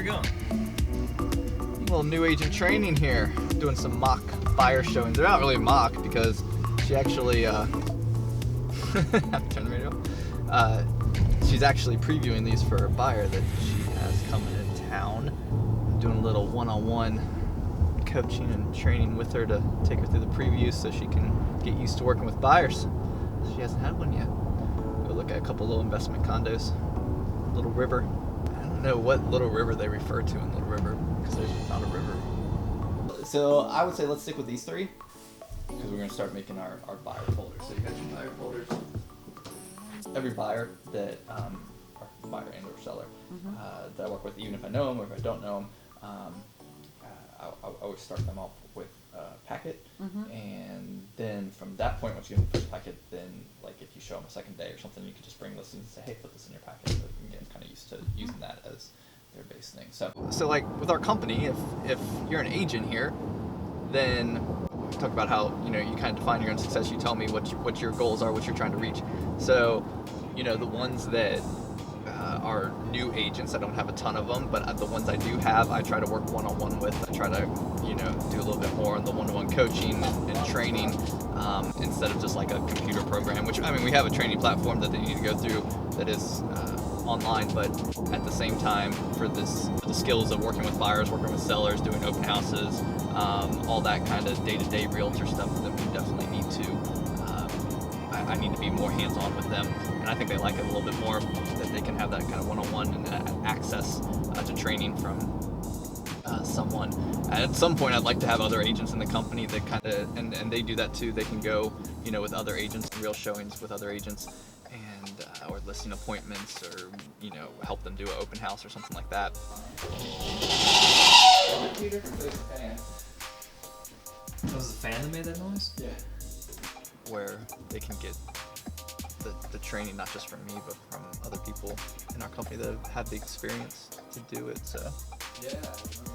it going? A little new agent training here. Doing some mock buyer showings. They're not really mock because she actually, turn the radio off. She's actually previewing these for a buyer that she has coming in town. I'm doing a little one-on-one coaching and training with her to take her through the previews so she can get used to working with buyers. She hasn't had one yet. Go look at a couple little investment condos. Little River. I don't know what Little River they refer to in Little River because there's not a river. So I would say let's stick with these three because we're going to start making our buyer folders. So you got your buyer folders. Every buyer that, or buyer and or seller that I work with, even if I know them or if I don't know them, I always start them off with a packet, and then from that point, once you get the first packet, then like if you show them a second day or something, you can just bring listings and say, hey, put this in your packet, so you can get kind of used to using that as their base thing. So like with our company, if you're an agent here, then we talk about how you kind of define your own success. You tell me what your goals are, what you're trying to reach. So the ones that are new agents, I don't have a ton of them, but the ones I do have, I try to work one-on-one with. I try to do a little bit more on the one-to-one coaching and training instead of just like a computer program, which we have a training platform that they need to go through that is online, but at the same time for the skills of working with buyers, working with sellers, doing open houses, all that kind of day-to-day realtor stuff that we definitely need to I need to be more hands-on with them, and I think they like it a little bit more, that they can have that kind of one-on-one and access to training from someone. At some point I'd like to have other agents in the company that kind of, and they do that too, they can go with other agents, real showings with other agents, and or listing appointments, or help them do an open house or something like that. That was the fan that made that noise? Yeah. Where they can get the training, not just from me, but from other people in our company that have had the experience to do it. So yeah, I remember.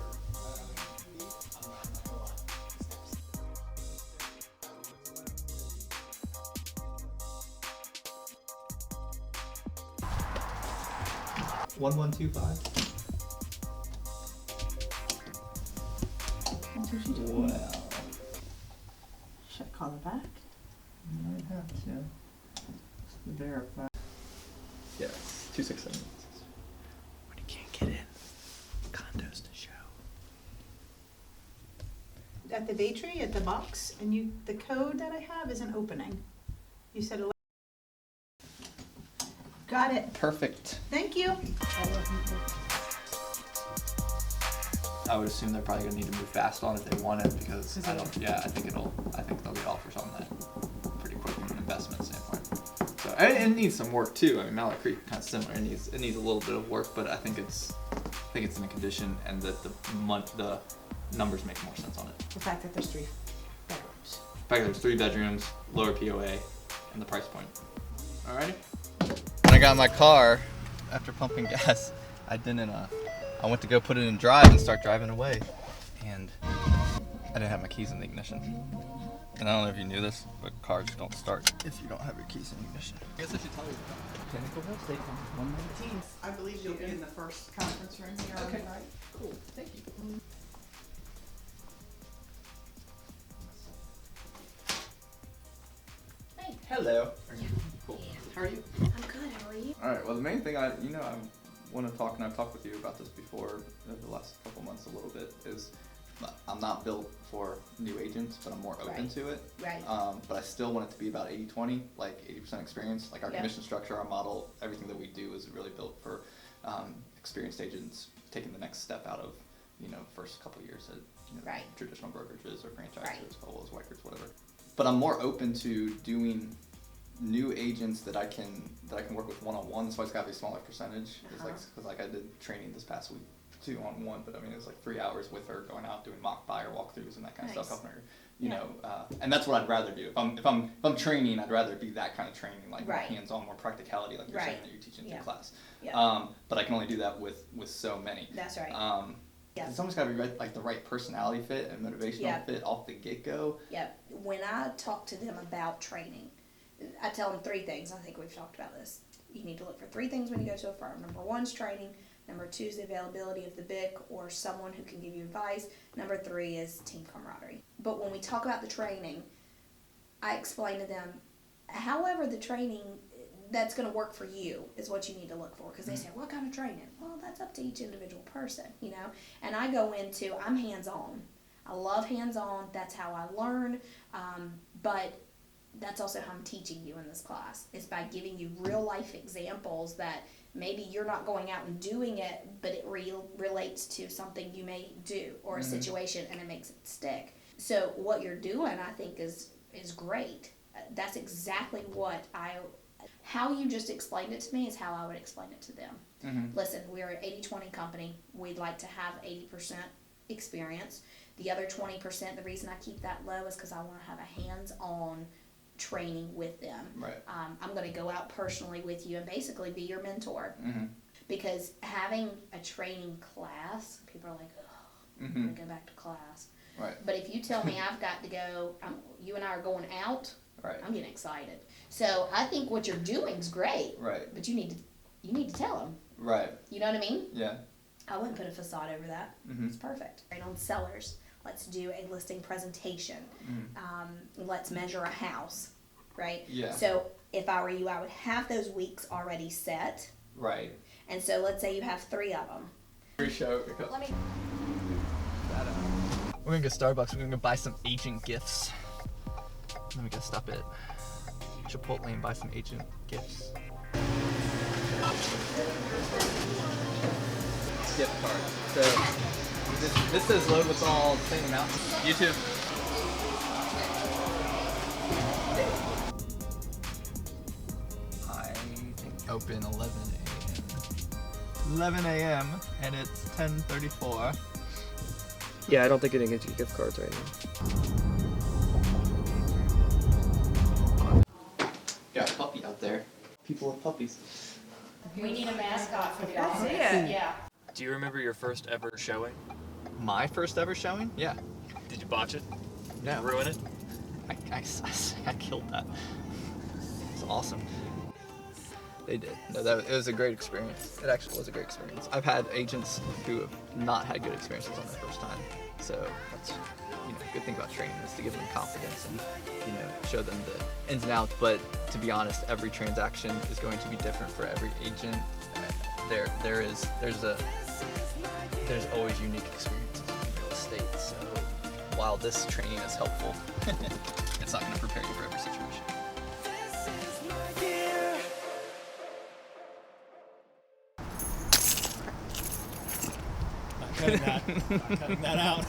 1125. That's what she did. Well, Should I call her back? you might have to. Just to verify. Yes, 267. When you can't get in, condos to show. At the bay tree, at the box, and the code that I have isn't opening. You said 11. Got it. Perfect. Thank you. I would assume they're probably gonna need to move fast on it if they want it, because I think they'll get offers on that pretty quick from an investment standpoint. So and it needs some work too. Mallet Creek kind of similar. It needs a little bit of work, but I think it's in the condition, and that the numbers make more sense on it. The fact that there's 3 bedrooms. In fact, there's 3 bedrooms, lower POA, and the price point. Alrighty. When I got in my car after pumping gas, I went to go put it in drive and start driving away, and I didn't have my keys in the ignition. And I don't know if you knew this, but cars don't start if you don't have your keys in the ignition. I guess I should tell you about Technical Real Estate on 119th. I believe you'll be in the first conference room here on the night. Cool, thank you. Hey. Hello. Cool. How are you? I'm good. How are you? All right. Well, the main thing I want to talk, and I've talked with you about this before over the last couple months a little bit, is I'm not built for new agents, but I'm more open to it. Right. But I still want it to be about 80-20, like 80% experience. Like our commission structure, our model, everything that we do is really built for experienced agents taking the next step out of first couple years at traditional brokerages or franchises, colos, whiters, whatever. But I'm more open to doing new agents that I can work with one-on-one. That's why it's got to be a smaller percentage. It's because I did training this past week 2-on-1, but it was like 3 hours with her going out doing mock buyer walkthroughs and that kind of stuff, helping her, and that's what I'd rather do. If I'm training, I'd rather be that kind of training, like more hands-on, more practicality, like you're saying that you're teaching through class. But I can only do that with so many. That's right. It's almost got to be like the right personality fit and motivational fit off the get-go. Yeah. When I talk to them about training, I tell them 3 things. I think we've talked about this. You need to look for 3 things when you go to a firm. Number 1 is training. Number 2 is the availability of the BIC or someone who can give you advice. Number 3 is team camaraderie. But when we talk about the training, I explain to them, however the training that's going to work for you is what you need to look for. Because they say, what kind of training? Well, that's up to each individual person, you know. And I go into, I'm hands-on. I love hands-on. That's how I learn. But that's also how I'm teaching you in this class. It's by giving you real-life examples that maybe you're not going out and doing it, but it relates to something you may do or a situation, and it makes it stick. So what you're doing, I think, is great. That's exactly what how you just explained it to me is how I would explain it to them. Listen, we're an 80-20 company. We'd like to have 80% experience. The other 20%, the reason I keep that low is because I want to have a hands-on training with them. Right. I'm going to go out personally with you and basically be your mentor. Because having a training class, people are like, oh, I'm going to go back to class. Right. But if you tell me I've got to go, you and I are going out, Right. I'm getting excited. So I think what you're doing is great. Right. But you need to tell them. Right. You know what I mean? Yeah. I wouldn't put a facade over that. It's perfect. Right on sellers. Let's do a listing presentation. Let's measure a house, right? Yeah. So if I were you, I would have those weeks already set. Right. And so let's say you have 3 of them. Pre-show because Let me. we're gonna go to Starbucks. We're gonna go buy some agent gifts. Then we gotta stop at Chipotle and buy some agent gifts. Gift card. So this says load with all the same amount. You too. I think open 11 a.m. 11 a.m. and it's 10:34. Yeah, I don't think it can get you gift cards right now. Got a puppy out there. People with puppies. We need a mascot for the office. Yeah. Do you remember your first ever showing? My first ever showing? Yeah. Did you botch it? No. Ruin it? I killed that. It's awesome. They did. No, it was a great experience. It actually was a great experience. I've had agents who have not had good experiences on their first time. So that's, good thing about training is to give them confidence and, show them the ins and outs. But to be honest, every transaction is going to be different for every agent. There's always unique experiences in real estate. So while this training is helpful, it's not going to prepare you for every situation. Not cutting that out.